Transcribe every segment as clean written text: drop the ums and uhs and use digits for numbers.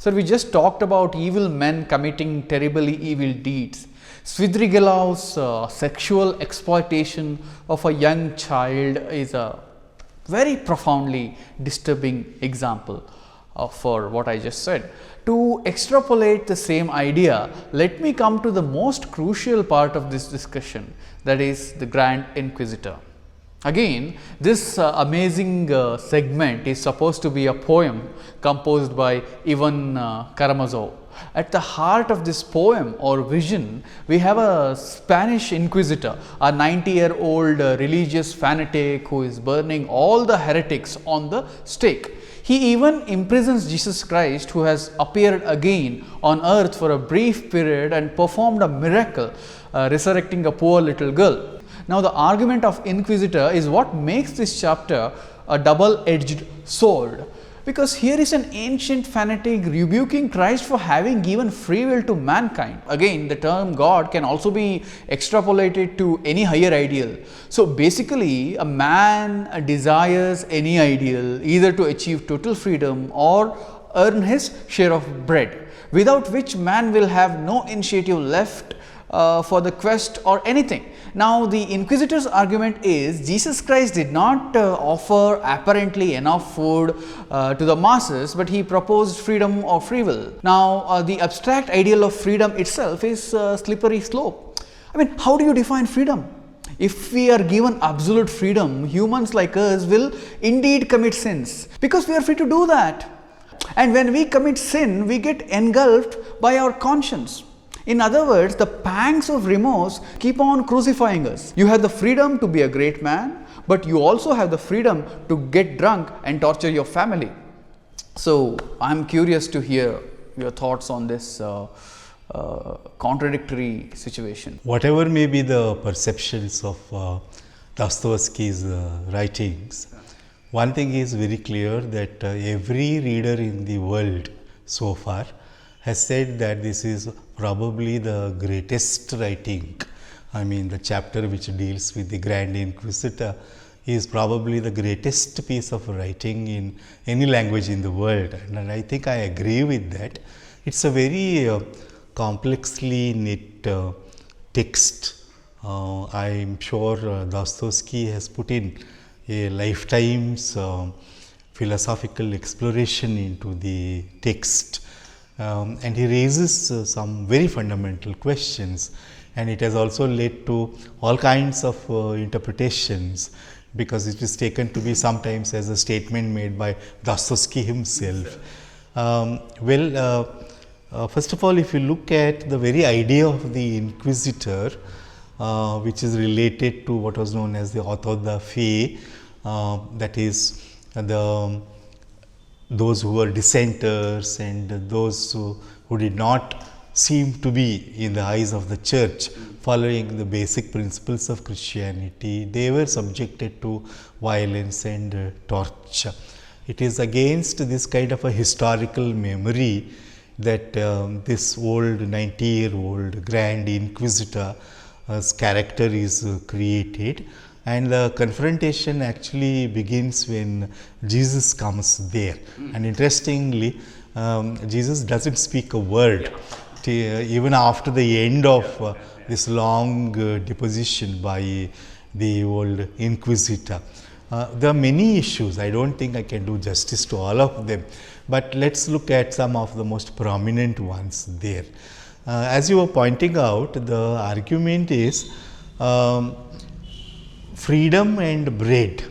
So we just talked about evil men committing terribly evil deeds. Svidrigailow's sexual exploitation of a young child is a very profoundly disturbing example for what I just said. To extrapolate the same idea, let me come to the most crucial part of this discussion, that is the Grand Inquisitor. Again, this amazing segment is supposed to be a poem composed by Ivan Karamazov. At the heart of this poem or vision, we have a Spanish inquisitor, a 90-year-old religious fanatic who is burning all the heretics on the stake. He even imprisons Jesus Christ, who has appeared again on earth for a brief period and performed a miracle, resurrecting a poor little girl. Now, the argument of Inquisitor is what makes this chapter a double-edged sword, because here is an ancient fanatic rebuking Christ for having given free will to mankind. Again, the term God can also be extrapolated to any higher ideal. So basically, a man desires any ideal either to achieve total freedom or earn his share of bread, without which man will have no initiative left for the quest or anything. Now, the Inquisitor's argument is Jesus Christ did not offer apparently enough food to the masses, but he proposed freedom or free will. Now, the abstract ideal of freedom itself is a slippery slope. I mean, how do you define freedom? If we are given absolute freedom, humans like us will indeed commit sins, because we are free to do that. And when we commit sin, we get engulfed by our conscience. In other words, the pangs of remorse keep on crucifying us. You have the freedom to be a great man, but you also have the freedom to get drunk and torture your family. So, I am curious to hear your thoughts on this contradictory situation. Whatever may be the perceptions of Dostoevsky's writings, one thing is very clear, that every reader in the world so far has said that this is probably the greatest writing. I mean, the chapter which deals with the Grand Inquisitor is probably the greatest piece of writing in any language in the world, and I think I agree with that. It's a very complexly knit text. I am sure Dostoevsky has put in a lifetime's philosophical exploration into the text. And he raises some very fundamental questions, and it has also led to all kinds of interpretations, because it is taken to be sometimes as a statement made by Dostoevsky himself. First of all, if you look at the very idea of the Inquisitor, which is related to what was known as the auto da fe, that is those who were dissenters and those who did not seem to be in the eyes of the church following the basic principles of Christianity, they were subjected to violence and torture. It is against this kind of a historical memory that this old 90-year-old Grand Inquisitor's character is created. And the confrontation actually begins when Jesus comes there. And interestingly, Jesus doesn't speak a word even after the end of this long deposition by the old Inquisitor. There are many issues. I don't think I can do justice to all of them, but let's look at some of the most prominent ones there. As you were pointing out, the argument is freedom and bread,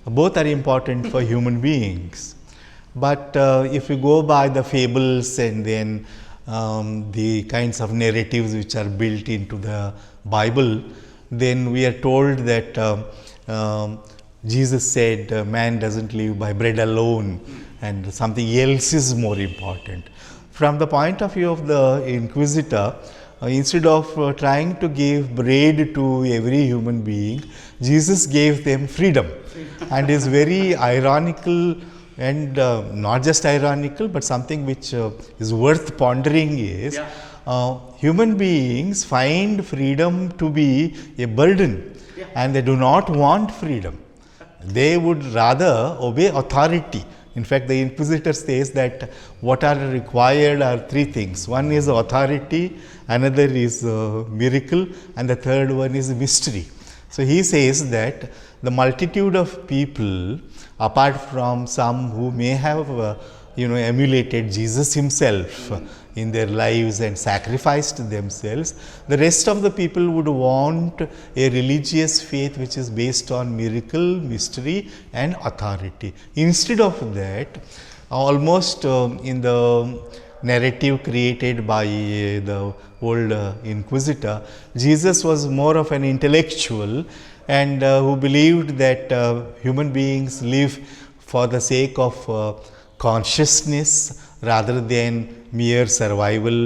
both are important for human beings. But if you go by the fables and then the kinds of narratives which are built into the Bible, then we are told that Jesus said man doesn't live by bread alone and something else is more important. From the point of view of the Inquisitor, instead of trying to give bread to every human being, Jesus gave them freedom. And is very ironical, and not just ironical, but something which is worth pondering is human beings find freedom to be a burden, and they do not want freedom. They would rather obey authority In fact, the Inquisitor says that what are required are three things. One is authority, another is miracle, and the third one is mystery. So he says that the multitude of people, apart from some who may have emulated Jesus himself in their lives and sacrificed themselves, the rest of the people would want a religious faith which is based on miracle, mystery and authority. Instead of that, almost in the narrative created by the old Inquisitor, Jesus was more of an intellectual and who believed that human beings live for the sake of consciousness rather than mere survival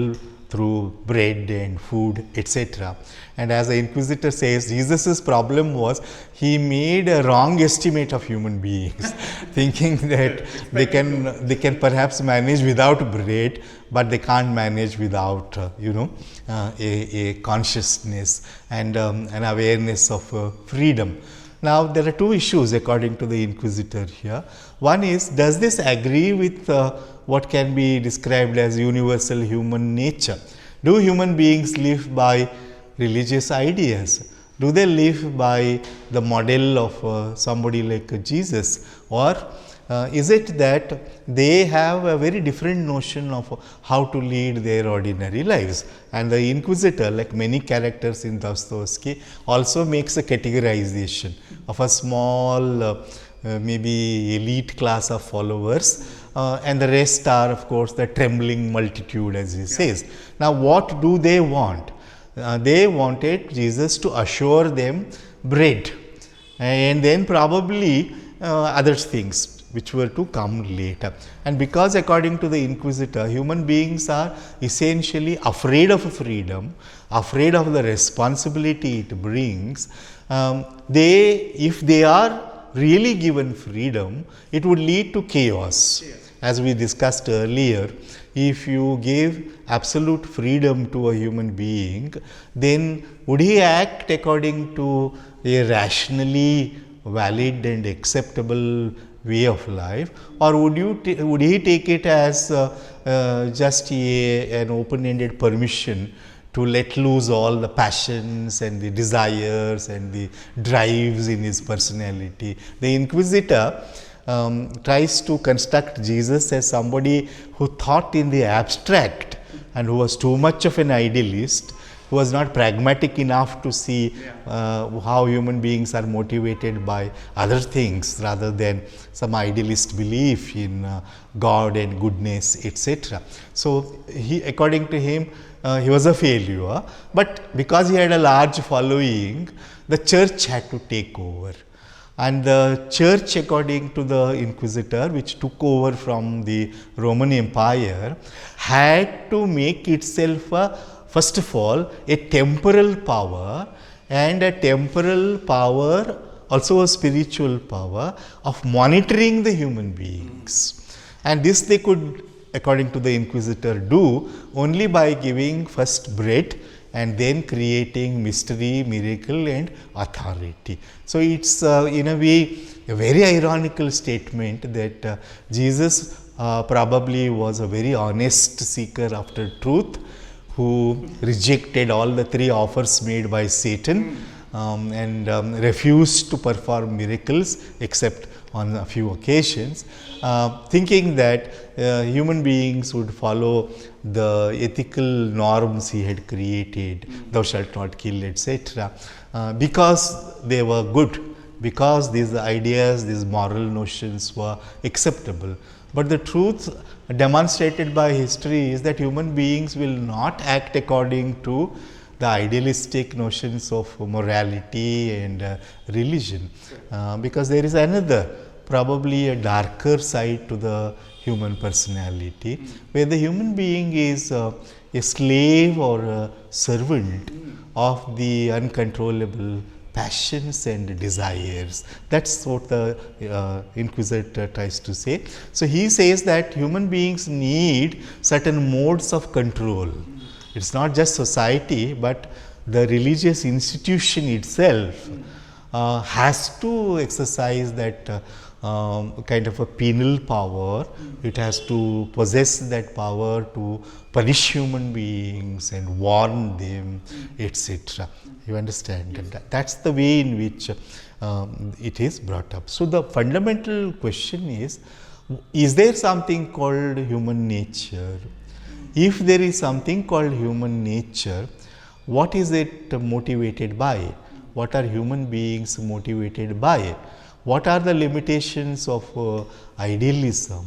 through bread and food, etc. And as the Inquisitor says, Jesus' problem was he made a wrong estimate of human beings, thinking that they can perhaps manage without bread, but they can't manage without a consciousness and an awareness of freedom. Now, there are two issues according to the Inquisitor here. One is, does this agree with what can be described as universal human nature? Do human beings live by religious ideas? Do they live by the model of somebody like Jesus? Or is it that they have a very different notion of how to lead their ordinary lives? And the Inquisitor, like many characters in Dostoevsky, also makes a categorization of a small maybe elite class of followers, and the rest are of course the trembling multitude, as he says. Now, what do they want? They wanted Jesus to assure them bread and then probably other things which were to come later. And because according to the Inquisitor, human beings are essentially afraid of freedom, afraid of the responsibility it brings, if they are really given freedom, it would lead to chaos. As we discussed earlier, if you give absolute freedom to a human being, then would he act according to a rationally valid and acceptable way of life, or would he take it as just an open-ended permission to let loose all the passions and the desires and the drives in his personality? The Inquisitor tries to construct Jesus as somebody who thought in the abstract and who was too much of an idealist, who was not pragmatic enough to see how human beings are motivated by other things rather than some idealist belief in God and goodness, etc. So, according to him, he was a failure, but because he had a large following, the church had to take over. And the church, according to the Inquisitor, which took over from the Roman Empire, had to make itself first of all a temporal power, and a temporal power, also a spiritual power of monitoring the human beings. And this they could, according to the Inquisitor, do only by giving first bread and then creating mystery, miracle and authority. So, it is in a way a very ironical statement that Jesus probably was a very honest seeker after truth, who rejected all the three offers made by Satan and refused to perform miracles except on a few occasions, thinking that human beings would follow the ethical norms he had created, thou shalt not kill, etc., because they were good, because these ideas, these moral notions were acceptable. But the truth demonstrated by history is that human beings will not act according to the idealistic notions of morality and religion, because there is another, probably a darker side to the human personality, where the human being is a slave or a servant of the uncontrollable passions and desires. That is what the Inquisitor tries to say. So, he says that human beings need certain modes of control. It is not just society, but the religious institution itself has to exercise that kind of a penal power. It has to possess that power to punish human beings and warn them, etc. You understand? And that's the way in which it is brought up. So the fundamental question is there something called human nature? If there is something called human nature, what is it motivated by? What are human beings motivated by? What are the limitations of idealism?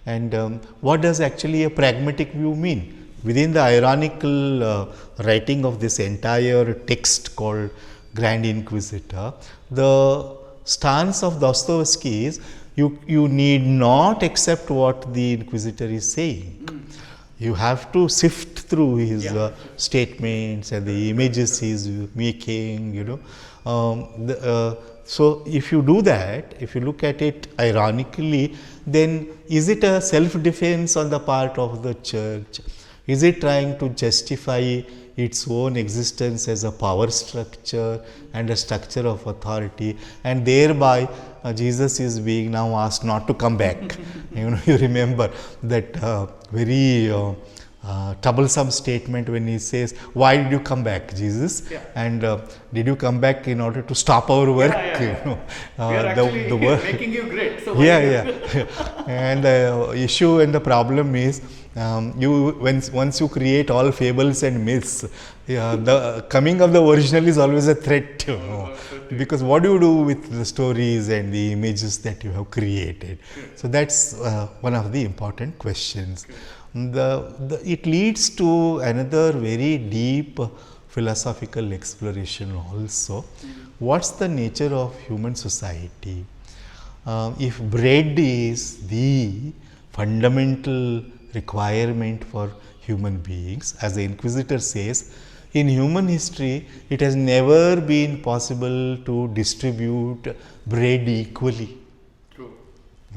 And what does actually a pragmatic view mean? Within the ironical writing of this entire text called Grand Inquisitor, the stance of Dostoevsky is you need not accept what the Inquisitor is saying. You have to sift through his statements and the images he is making, you know. So if you do that, if you look at it ironically, then is it a self-defense on the part of the church? Is it trying to justify its own existence as a power structure and a structure of authority, and thereby Jesus is being now asked not to come back? You know, you remember that very troublesome statement when he says, "Why did you come back, Jesus? And did you come back in order to stop our work?" You know, we are actually the work making you great. So and the issue and the problem is, once you create all fables and myths, the coming of the original is always a threat, you know, because what do you do with the stories and the images that you have created? So that's one of the important questions. It leads to another very deep philosophical exploration also. What's the nature of human society? If bread is the fundamental requirement for human beings, as the Inquisitor says, in human history it has never been possible to distribute bread equally. True.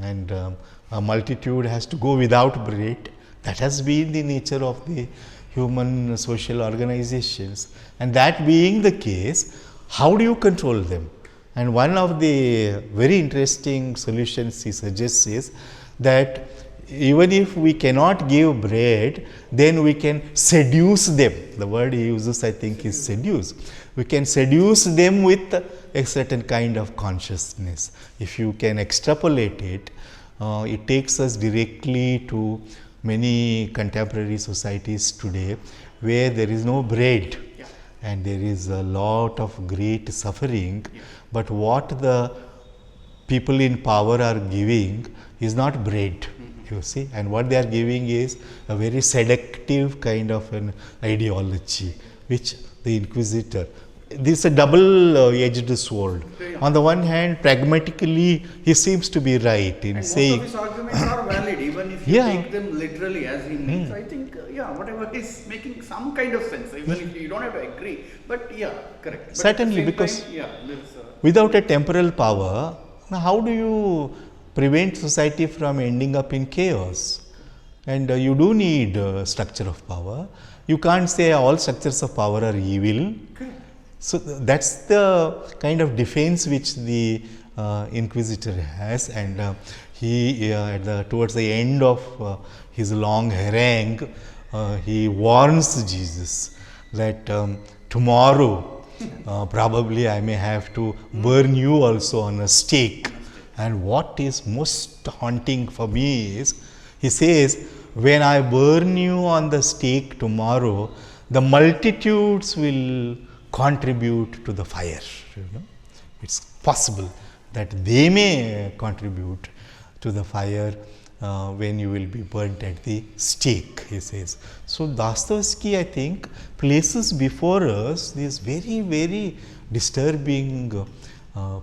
And a multitude has to go without bread. That has been the nature of the human social organizations. And that being the case, how do you control them? And one of the very interesting solutions he suggests is that even if we cannot give bread, then we can seduce them. The word he uses, I think, is seduce. We can seduce them with a certain kind of consciousness. If you can extrapolate it, it takes us directly to many contemporary societies today where there is no bread and there is a lot of great suffering, but what the people in power are giving is not bread, you see, and what they are giving is a very seductive kind of an ideology, which the Inquisitor, this is a double-edged sword. On the one hand, pragmatically, he seems to be right in saying. Most of his arguments are valid, even if you take them literally as he means. I think, whatever he's making some kind of sense, even if you don't have to agree. But correct. But certainly, because without a temporal power, how do you prevent society from ending up in chaos? And you do need a structure of power. You can't say all structures of power are evil. So that's the kind of defense which the Inquisitor has, and he towards the end of his long harangue, he warns Jesus that tomorrow probably I may have to burn you also on a stake. And what is most haunting for me is, he says, when I burn you on the stake tomorrow, the multitudes will contribute to the fire. You know, it's possible that they may contribute to the fire when you will be burnt at the stake, he says. So Dostoevsky, I think, places before us these very, very disturbing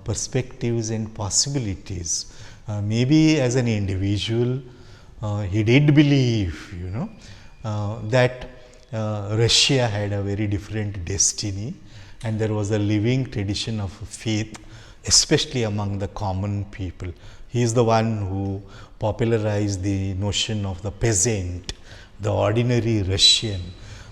perspectives and possibilities. Maybe as an individual, he did believe, you know, that Russia had a very different destiny, and there was a living tradition of faith, especially among the common people. He is the one who popularized the notion of the peasant, the ordinary Russian,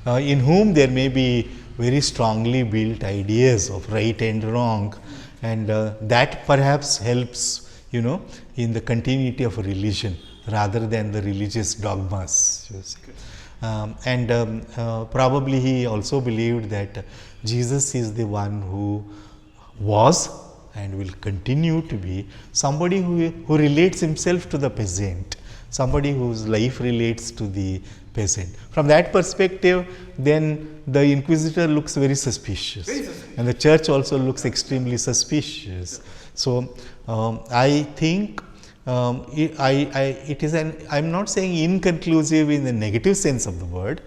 in whom there may be very strongly built ideas of right and wrong, and that perhaps helps you know, in the continuity of a religion rather than the religious dogmas. You see. Probably he also believed that Jesus is the one who was and will continue to be somebody who relates himself to the peasant, somebody whose life relates to the peasant. From that perspective, then the Inquisitor looks very suspicious, and the church also looks extremely suspicious. So, I think it is an, I am not saying inconclusive in the negative sense of the word.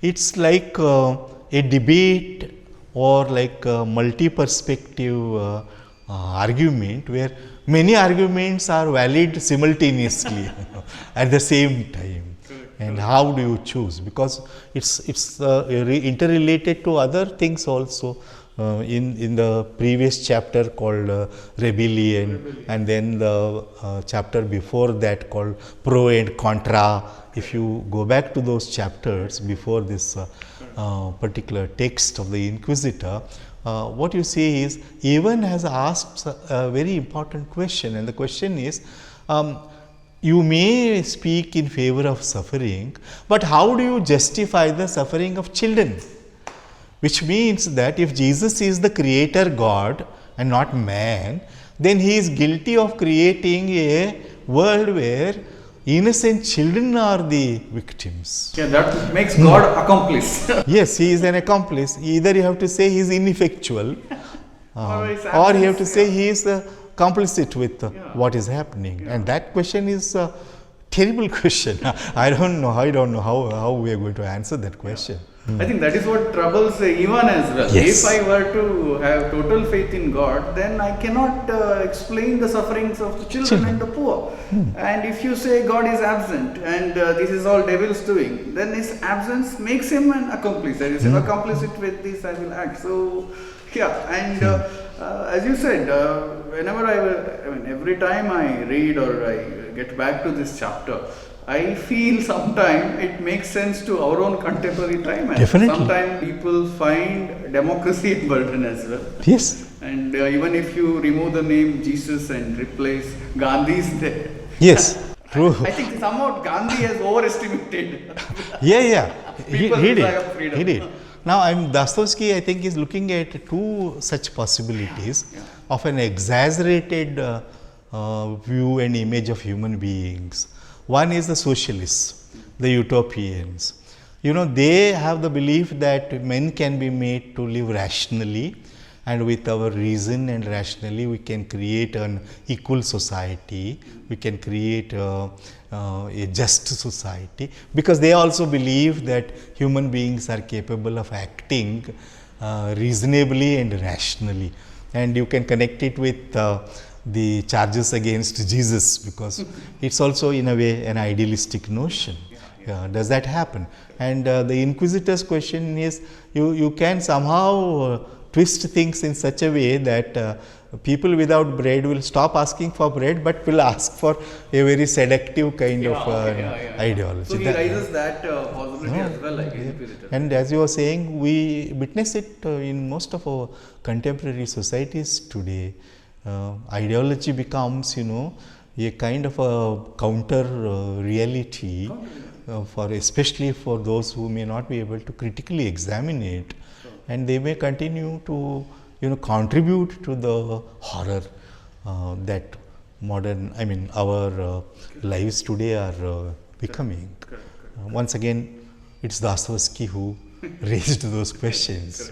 It's like a debate or like a multi-perspective argument where many arguments are valid simultaneously at the same time. And how do you choose? Because it's interrelated to other things also. In the previous chapter called rebellion, and then the chapter before that called pro and contra. If you go back to those chapters before this particular text of the Inquisitor, what you see is Evan has asked a very important question, and the question is, you may speak in favor of suffering, but how do you justify the suffering of children? Which means that if Jesus is the creator God and not man, then he is guilty of creating a world where innocent children are the victims. Yeah, that makes God accomplice. Yes, he is an accomplice. Either you have to say he is ineffectual, or you have to say he is complicit with what is happening. And that question is a terrible question. I don't know how we are going to answer that question. I think that is what troubles Ivan as well. Yes. If I were to have total faith in God, then I cannot explain the sufferings of the children and the poor. And if you say God is absent and this is all devil's doing, then his absence makes him an accomplice. That is, if complicit with this, I will act. So, yeah, and as you said, whenever every time I read or I get back to this chapter, I feel sometimes it makes sense to our own contemporary time. And definitely. Sometimes people find democracy a burden as well. Yes. And even if you remove the name Jesus and replace Gandhi's there. Yes, true. I think somehow Gandhi has overestimated. Yeah. He Freedom. did. Now, Dostoevsky, I think, is looking at two such possibilities of an exaggerated view and image of human beings. One is the socialists, the utopians. You know, they have the belief that men can be made to live rationally, and with our reason and rationally we can create an equal society, we can create a just society, because they also believe that human beings are capable of acting reasonably and rationally. And you can connect it with the charges against Jesus, because it's also in a way an idealistic notion. Does that happen? And the Inquisitor's question is, you can somehow twist things in such a way that people without bread will stop asking for bread, but will ask for a very seductive kind of ideology. So he raises that possibility as well, like Inquisitor. And as you were saying, we witness it in most of our contemporary societies today. Ideology becomes, a kind of a counter reality, especially for those who may not be able to critically examine it, and they may continue to, contribute to the horror that our lives today are becoming. Once again, it's Dostoevsky who raised those questions.